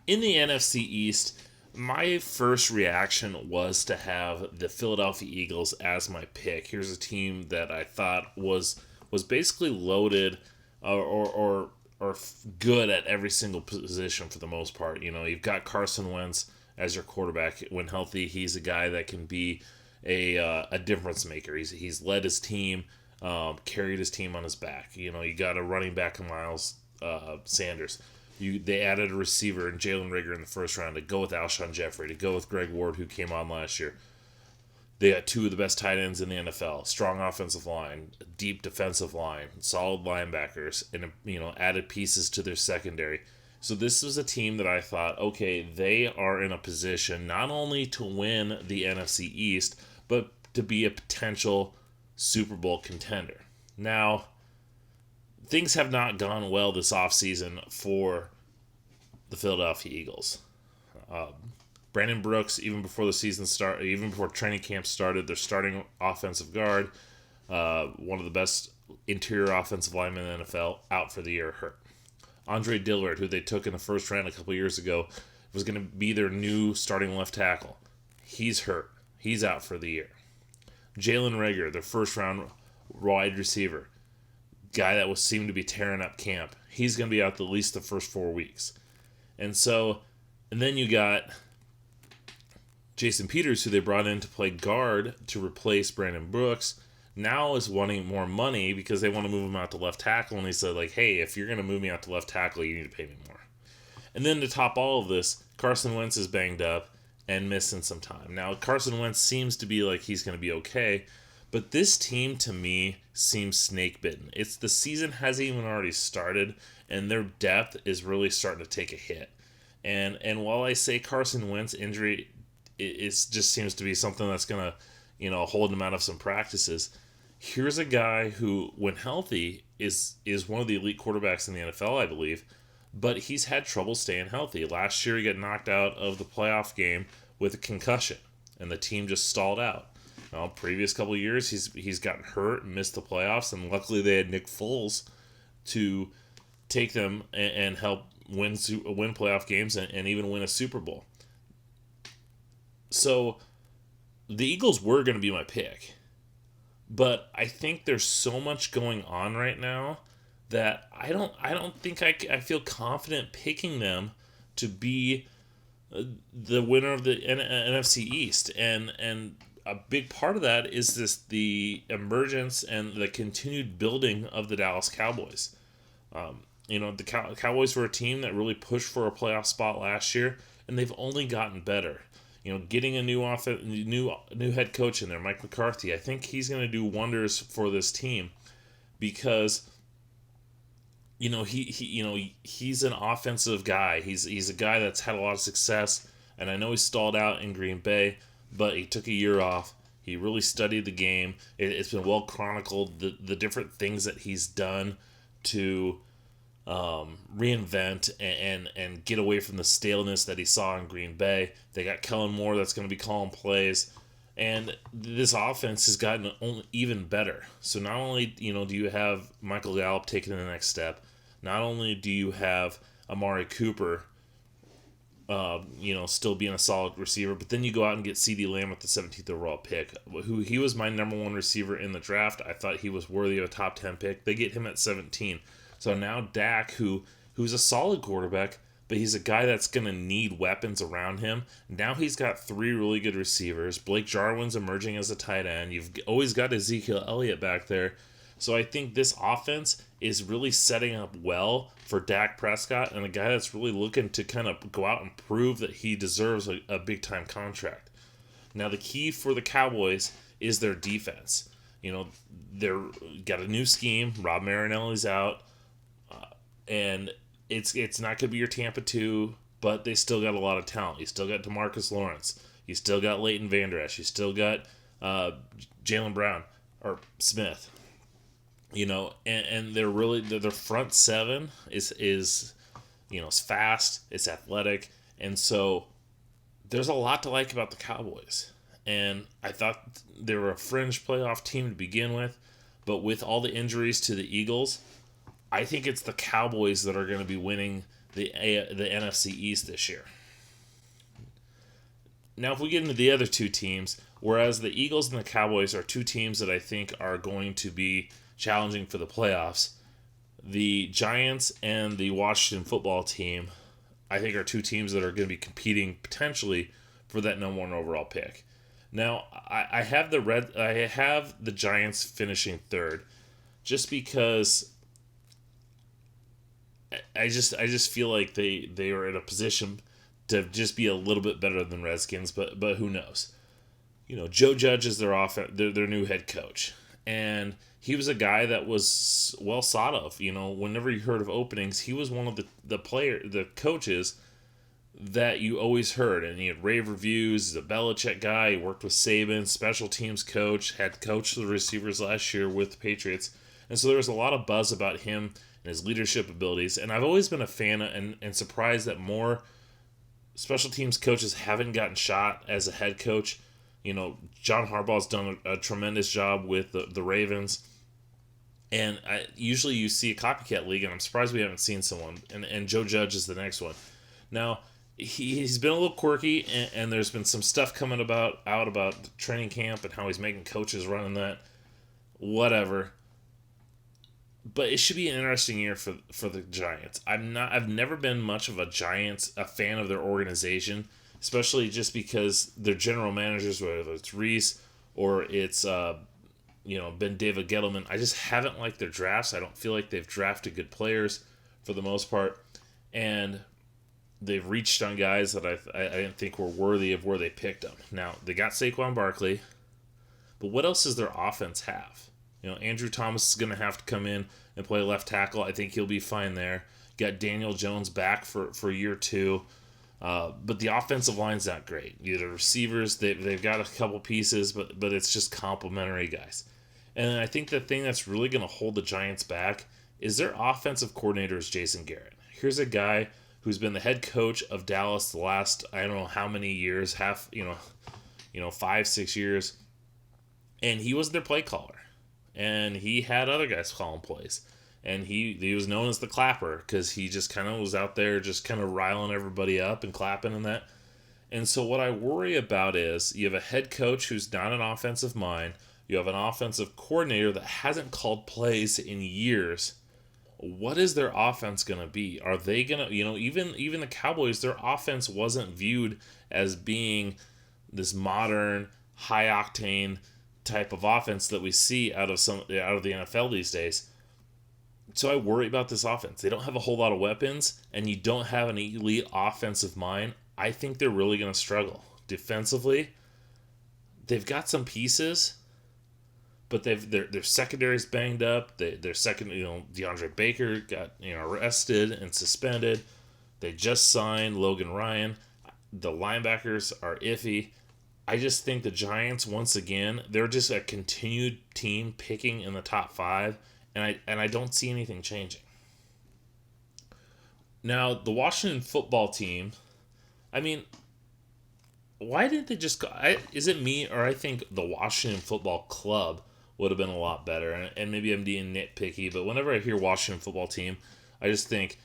in the NFC East, my first reaction was to have the Philadelphia Eagles as my pick. Here's a team that I thought was basically loaded or good at every single position for the most part. You know, you've got Carson Wentz as your quarterback. When healthy, he's a guy that can be a difference maker. He's led his team, carried his team on his back. You know, you got a running back in Miles Sanders. They added a receiver in Jalen Reagor in the first round to go with Alshon Jeffrey, to go with Greg Ward, who came on last year. They got two of the best tight ends in the NFL, strong offensive line, deep defensive line, solid linebackers, and added pieces to their secondary. So this was a team that I thought, okay, they are in a position not only to win the NFC East, but to be a potential Super Bowl contender. Now, things have not gone well this offseason for the Philadelphia Eagles. Brandon Brooks, even before the season started, even before training camp started, their starting offensive guard, one of the best interior offensive linemen in the NFL, out for the year, hurt. Andre Dillard, who they took in the first round a couple years ago, was going to be their new starting left tackle. He's hurt. He's out for the year. Jalen Reagor, their first round wide receiver, guy that seemed to be tearing up camp, he's going to be out at least the first 4 weeks. And then you got Jason Peters, who they brought in to play guard to replace Brandon Brooks, now is wanting more money because they want to move him out to left tackle. And he said, like, hey, if you're going to move me out to left tackle, you need to pay me more. And then to top all of this, Carson Wentz is banged up and missing some time. Now, Carson Wentz seems to be like he's going to be okay, but this team, to me, seems snake-bitten. The season hasn't even already started, and their depth is really starting to take a hit. And while I say Carson Wentz injury, it just seems to be something that's going to, hold him out of some practices. Here's a guy who, when healthy, is one of the elite quarterbacks in the NFL, I believe, but he's had trouble staying healthy. Last year, he got knocked out of the playoff game with a concussion, and the team just stalled out. Now, previous couple of years, he's gotten hurt and missed the playoffs, and luckily they had Nick Foles to take them and help win playoff games and even win a Super Bowl. So the Eagles were going to be my pick, but I think there's so much going on right now that I don't think I feel confident picking them to be the winner of the NFC East, and a big part of that is the emergence and the continued building of the Dallas Cowboys. The Cowboys were a team that really pushed for a playoff spot last year, and they've only gotten better. Getting a new new head coach in there, Mike McCarthy, I think he's going to do wonders for this team because he's an offensive guy. He's a guy that's had a lot of success, and I know he stalled out in Green Bay, but he took a year off. He really studied the game. It's been well chronicled, the different things that he's done to reinvent and get away from the staleness that he saw in Green Bay. They got Kellen Moore that's going to be calling plays, and this offense has gotten even better. So not only do you have Michael Gallup taking the next step, not only do you have Amari Cooper still being a solid receiver, but then you go out and get CeeDee Lamb at the 17th overall pick, who he was my number one receiver in the draft. I thought he was worthy of a top 10 pick. They get him at 17. So now Dak, who's a solid quarterback, but he's a guy that's going to need weapons around him. Now he's got three really good receivers. Blake Jarwin's emerging as a tight end. You've always got Ezekiel Elliott back there. So I think this offense is really setting up well for Dak Prescott, and a guy that's really looking to kind of go out and prove that he deserves a big-time contract. Now the key for the Cowboys is their defense. They're got a new scheme. Rob Marinelli's out. And it's not going to be your Tampa 2, but they still got a lot of talent. You still got DeMarcus Lawrence. You still got Leighton Vander Esch. You still got Jalen Brown or Smith. And they're really their front seven is fast, it's athletic, and so there's a lot to like about the Cowboys. And I thought they were a fringe playoff team to begin with, but with all the injuries to the Eagles, I think it's the Cowboys that are going to be winning the NFC East this year. Now, if we get into the other two teams, whereas the Eagles and the Cowboys are two teams that I think are going to be challenging for the playoffs, the Giants and the Washington football team, I think, are two teams that are going to be competing potentially for that number one overall pick. Now, I have the Giants finishing third, just because I just feel like they are in a position to just be a little bit better than Redskins, but who knows? Joe Judge is their new head coach, and he was a guy that was well sought of. Whenever you heard of openings, he was one of the coaches that you always heard, and he had rave reviews. He's a Belichick guy. He worked with Saban, special teams coach, had coached the receivers last year with the Patriots, and so there was a lot of buzz about him and his leadership abilities. And I've always been a fan and surprised that more special teams coaches haven't gotten shot as a head coach. John Harbaugh's done a tremendous job with the Ravens. And usually you see a copycat league, and I'm surprised we haven't seen someone. And Joe Judge is the next one. Now, he's been a little quirky, and there's been some stuff coming out about training camp and how he's making coaches running that. Whatever. But it should be an interesting year for the Giants. I've never been much of a fan of their organization, especially just because their general managers, whether it's Reese or it's been David Gettleman, I just haven't liked their drafts. I don't feel like they've drafted good players for the most part, and they've reached on guys that I didn't think were worthy of where they picked them. Now, they got Saquon Barkley, but what else does their offense have? Andrew Thomas is going to have to come in and play left tackle. I think he'll be fine there. Got Daniel Jones back for year two. But the offensive line's not great. The receivers, they've got a couple pieces, but it's just complimentary guys. And I think the thing that's really going to hold the Giants back is their offensive coordinator is Jason Garrett. Here's a guy who's been the head coach of Dallas the last, I don't know how many years, 5-6 years. And he was their play caller. And he had other guys calling plays. And he was known as the clapper because he just kind of was out there just kind of riling everybody up and clapping and that. And so what I worry about is you have a head coach who's not an offensive mind. You have an offensive coordinator that hasn't called plays in years. What is their offense going to be? Are they going to, even the Cowboys, their offense wasn't viewed as being this modern, high-octane type of offense that we see out of the NFL these days. So I worry about this offense. They don't have a whole lot of weapons, and you don't have an elite offensive mind. I think they're really going to struggle. Defensively, they've got some pieces, but their secondary's banged up. Their second, DeAndre Baker got arrested and suspended. They just signed Logan Ryan. The linebackers are iffy. I just think the Giants, once again, they're just a continued team picking in the top 5, and I don't see anything changing. Now, the Washington football team, why didn't they just go? Is it me, or I think the Washington football club would have been a lot better, and maybe I'm being nitpicky, but whenever I hear Washington football team, I just think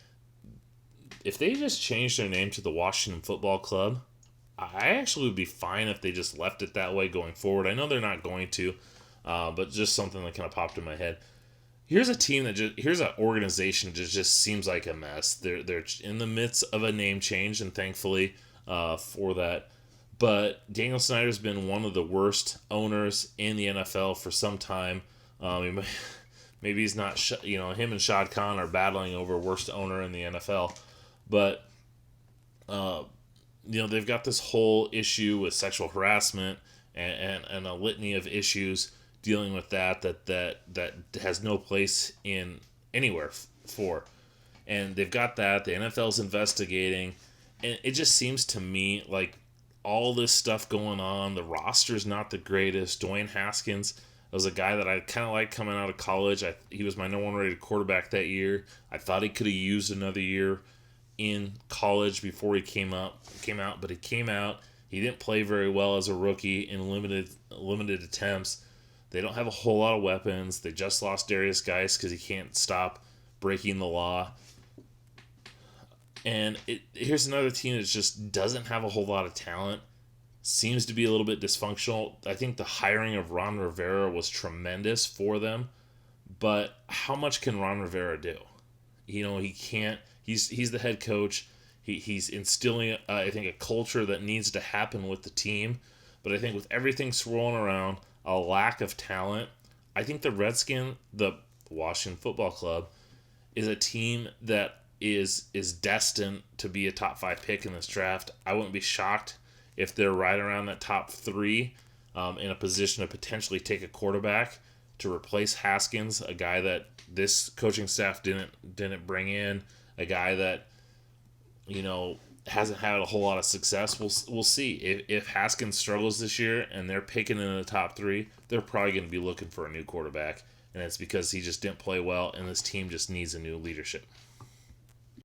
if they just changed their name to the Washington Football Club, I actually would be fine if they just left it that way going forward. I know they're not going to, but just something that kind of popped in my head. Here's a team here's an organization that just seems like a mess. They're in the midst of a name change, and thankfully for that. But Daniel Snyder's been one of the worst owners in the NFL for some time. Maybe he's not, him and Shad Khan are battling over worst owner in the NFL. But, they've got this whole issue with sexual harassment and a litany of issues dealing with that has no place in anywhere for. And they've got that. The NFL's investigating. And it just seems to me like all this stuff going on. The roster's not the greatest. Dwayne Haskins was a guy that I kind of liked coming out of college. He was my number 1 rated quarterback that year. I thought he could have used another year in college before he came out, but he came out. He didn't play very well as a rookie in limited attempts. They don't have a whole lot of weapons. They just lost Darius Geis because he can't stop breaking the law. And here's another team that just doesn't have a whole lot of talent. Seems to be a little bit dysfunctional. I think the hiring of Ron Rivera was tremendous for them, but how much can Ron Rivera do? He can't. He's the head coach. He's instilling, I think, a culture that needs to happen with the team. But I think with everything swirling around, a lack of talent, I think the Washington Football Club, is a team that is destined to be a top 5 pick in this draft. I wouldn't be shocked if they're right around that top 3, in a position to potentially take a quarterback to replace Haskins, a guy that this coaching staff didn't bring in, a guy that hasn't had a whole lot of success. We'll see if Haskins struggles this year and they're picking in the top 3. They're probably going to be looking for a new quarterback, and it's because he just didn't play well, and this team just needs a new leadership.